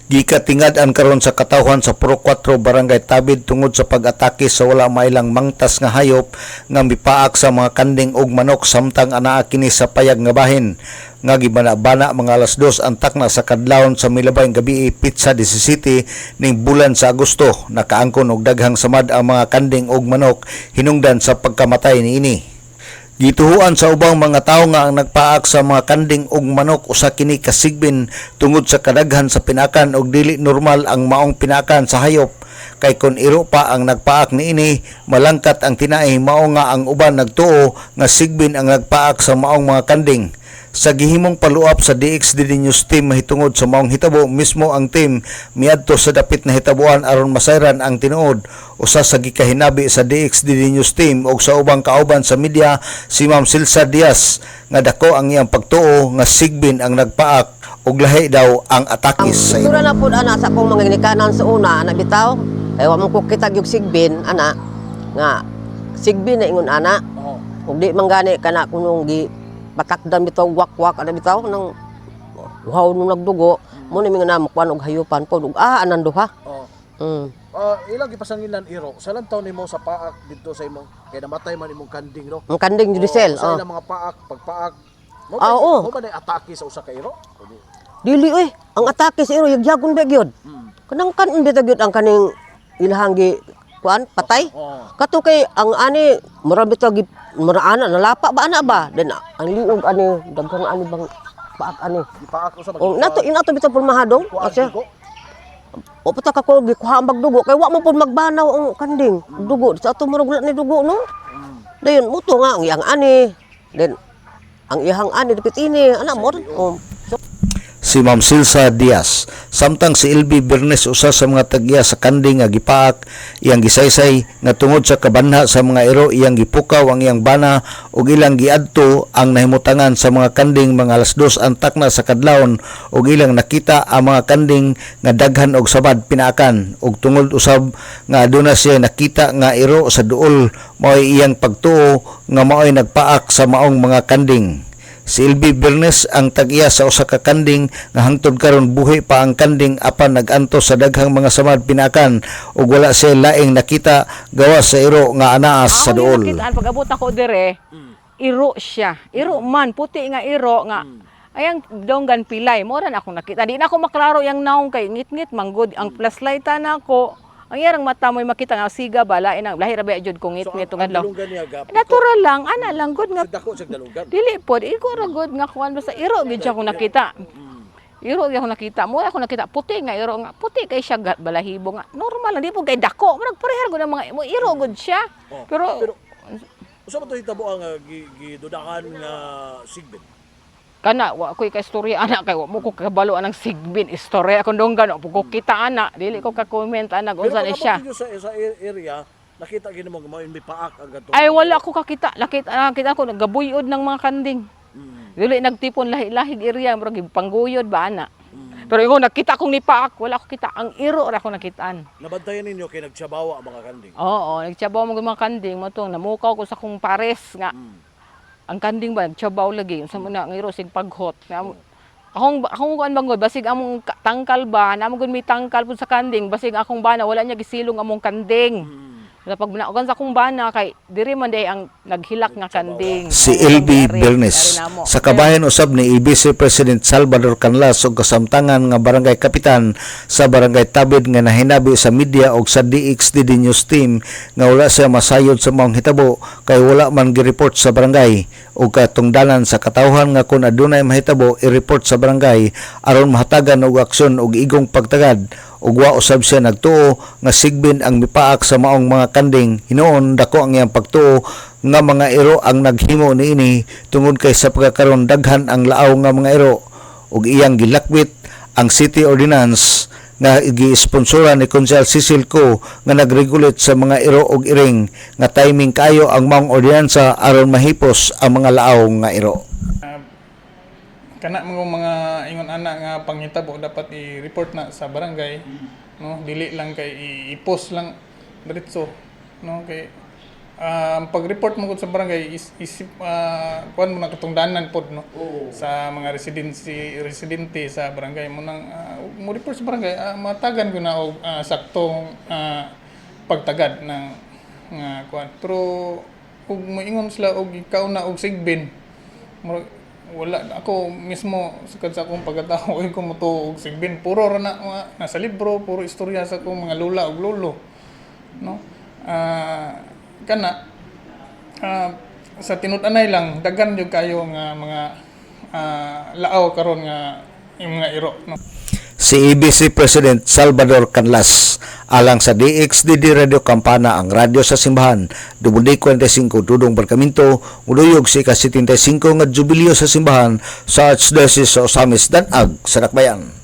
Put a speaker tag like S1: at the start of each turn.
S1: Gikatingad-an karon sa katawhan sa Puro 4 Barangay Tabid tungod sa pag-atake sa wala mailang mangtas nga hayop nga mipaak sa mga kanding ug manok samtang anaa kini sa payag nga bahin. Nga gibana-bana mga alas 2 antak na sa kadlawon sa milabay gabi Pizza 17 ning bulan sa Agosto. Nakaangkon og daghang samad ang mga kanding ug manok hinungdan sa pagkamatay niini. Gituhuan sa ubang mga tawo nga ang nagpaak sa mga kanding ug manok usa kini kasigbin tungod sa kadaghan sa pinakan ug dili normal ang maong pinakan sa hayop. Kay kun iro pa ang nagpaak niini, malangkat ang tinae mao nga ang uban nagtuo nga sigbin ang nagpaak sa maong mga kanding. Sa gihimong paluap sa DXDD News Team mahitungod sa maong hitabo, mismo ang team miadto sa dapit na hitabuan aron masayran ang tinuod. Usa sa gikahinabi sa DXDD News Team ug sa ubang kauban sa media si Ma'am Silsa Diaz nga dako ang iyang pagtuo nga sigbin ang nagpaak ug lahi daw ang atakis sa
S2: ilo. Na pud ana sa akong mga ginikanan sa una ana bitaw. Ay wa man ko kitag yung sigbin ana nga sigbin na ingon ana. Ug di man gani kana kunong gi batakdan bitaw wak-wak ana bitaw nang uhaw nung nagdugo mo ni mga namakwan og hayupan pod ug anan duha.
S3: Ilang gipasangilan iro sa lang taon nimo sa paak dito sa imong kay namatay man imong kanding no.
S2: Ang kanding judicial.
S3: Sa ilang mga paak pagpaak mo ba na atake sa usa ka iro?
S2: Dili oy, ang atake sa iro yagyagon ba gyud. Kanang kanon bitaw gyud ang kaning ilahang gi kuan patay. Kato kay ang ani mura bitaw gi mura ana nalapa ba ana ba? Den ang liog ani daghang ani bang paak ani.
S3: Gipaak usa ba?
S2: Nato inato bitaw pulmahadong. Kasi o puta ka ko gikuha ang dugo kay wa mo pud magbanaw ang kanding. Dugo sa ato murag wala ni dugo no. Dayon muto nga ang iyang ani. Den ang iyang ani dapit ini ana mo.
S1: si Ma'am Silsa Diaz. Samtang si Elby Bernes usa sa mga tagya sa kanding nga gipaak, iyang gisaysay nga tungod sa kabanha sa mga iro iyang gipukaw ang iyang bana ug ilang giadto ang nahimutangan sa mga kanding mga alas 2 antak na sa kadlawon ug ilang nakita ang mga kanding nga daghan og sabad pinaakan ug tungod usab nga aduna siya nakita nga iro sa duol mao'y iyang pagtuo nga mao'y nagpaak sa maong mga kanding. Si Elby Bernes ang tag-iya sa usa ka kanding nga hangtod karon buhi pa ang kanding apan naganto sa daghang mga samad pinakan ug wala siya laing nakita gawas sa iro nga anaas sa duol.
S4: Nakitaan pag-abot ako dire, iro siya. Iro man puti nga iro nga ayang donggan pilay mo ran ako nakita. Di na ako maklaro yang naong kay ngit-ngit manggod ang flashlight na ako. Ang yarang mata mo'y makita nga siga bala inang lahi ra ba jud kung ngit-ngit tungad law. Natural lang ana lang good nga. Dili pod iko ra good nga kuan basta iro gid siya ko nakita. Iro gyud ako nakita. Mo ako nakita puti nga iro nga puti kay siya balahibo nga. Normal lang di po kay dako. Murag parehar gud ang mga mo iro gud siya. Pero
S3: usa man to hitabo ang gidudakan nga sigbin.
S4: Kana wa ko'y ka istorya ana kay wa mo ko kabalo anang sigbin istorya akong donggan wa ko kita ana dili ko ka comment ana unsa ni siya.
S3: Pero sa area nakita gid mo may paak ang ganto.
S4: Ay wala ko kakita nakita ko nagabuyod ng mga kanding. Dili nagtipon lahi-lahig area murag pangguyod ba ana. Pero ingon nakita kong ni paak wala ko kita ang iro ra ko nakitaan.
S3: Nabantayan ninyo kay nagtiyabawa ang mga kanding.
S4: Oo, nagtiyabaw mo mga kanding mo to namukaw ko sa kong pares nga. Ang kanding ba nagtiyabaw lagi sa muna ng iro sig paghot. Akong kuan bangod basig among tangkal ba namong gud may tangkal pud sa kanding basig akong bana wala niya gisilong among kanding. Pag naugan sa akong bana kay diri man day ang naghilak nga kanding.
S1: Si Elby Bernes sa kabayan usab ni Vice President Salvador Canlas ug kasamtangan nga barangay kapitan sa barangay Tabid nga nahinabi sa media ug sa DXDD News Team nga wala siya masayod sa maong hitabo kay wala man gi-report sa barangay ug katungdanan sa katawhan nga kun adunay mahitabo i-report sa barangay aron mahatagan og aksyon ug igong pagtagad ug wa usab siya nagtuo nga sigbin ang mipaak sa maong mga kanding. Hinuon dako ang iyang pagtuo nga mga iro ang naghimo niini tungod kay sa pagkakaroon daghan ang laaw nga mga iro ug iyang gilakwit ang City Ordinance nga gi-sponsoran ni Konsehal Cecil Co nga nagregulate sa mga iro ug iring nga timing kayo ang maong ordinansa aron mahipos ang mga laaw nga iro.
S5: Kana mga ingon ana nga panghitabo dapat i-report na sa barangay no dili lang kay i-post lang diretso no kay pag-report mo gud sa barangay isip kuan mo na katungdanan pod no sa mga residente sa barangay mo nang mo report sa barangay matagan ko na og saktong pagtagad ng kuan pero ug moingon sila og ikaw na og sigbin wala ako mismo sukad sa akong pagkatao ko motuo og sigbin puro ra na nasa libro puro istorya sa akong mga lola ug lolo no kana sa tinud-anay lang daghan jud kayo nga mga laaw karon nga yung mga iro no.
S1: Si EBC President Salvador Canlas alang sa DXDD Radio Campana ang radyo sa simbahan Dubuli 45 Dudong Barcaminto uduyog si ka 75 nga jubileo sa simbahan sa Archdiocese sa Osamis Danag sa Dakbayan.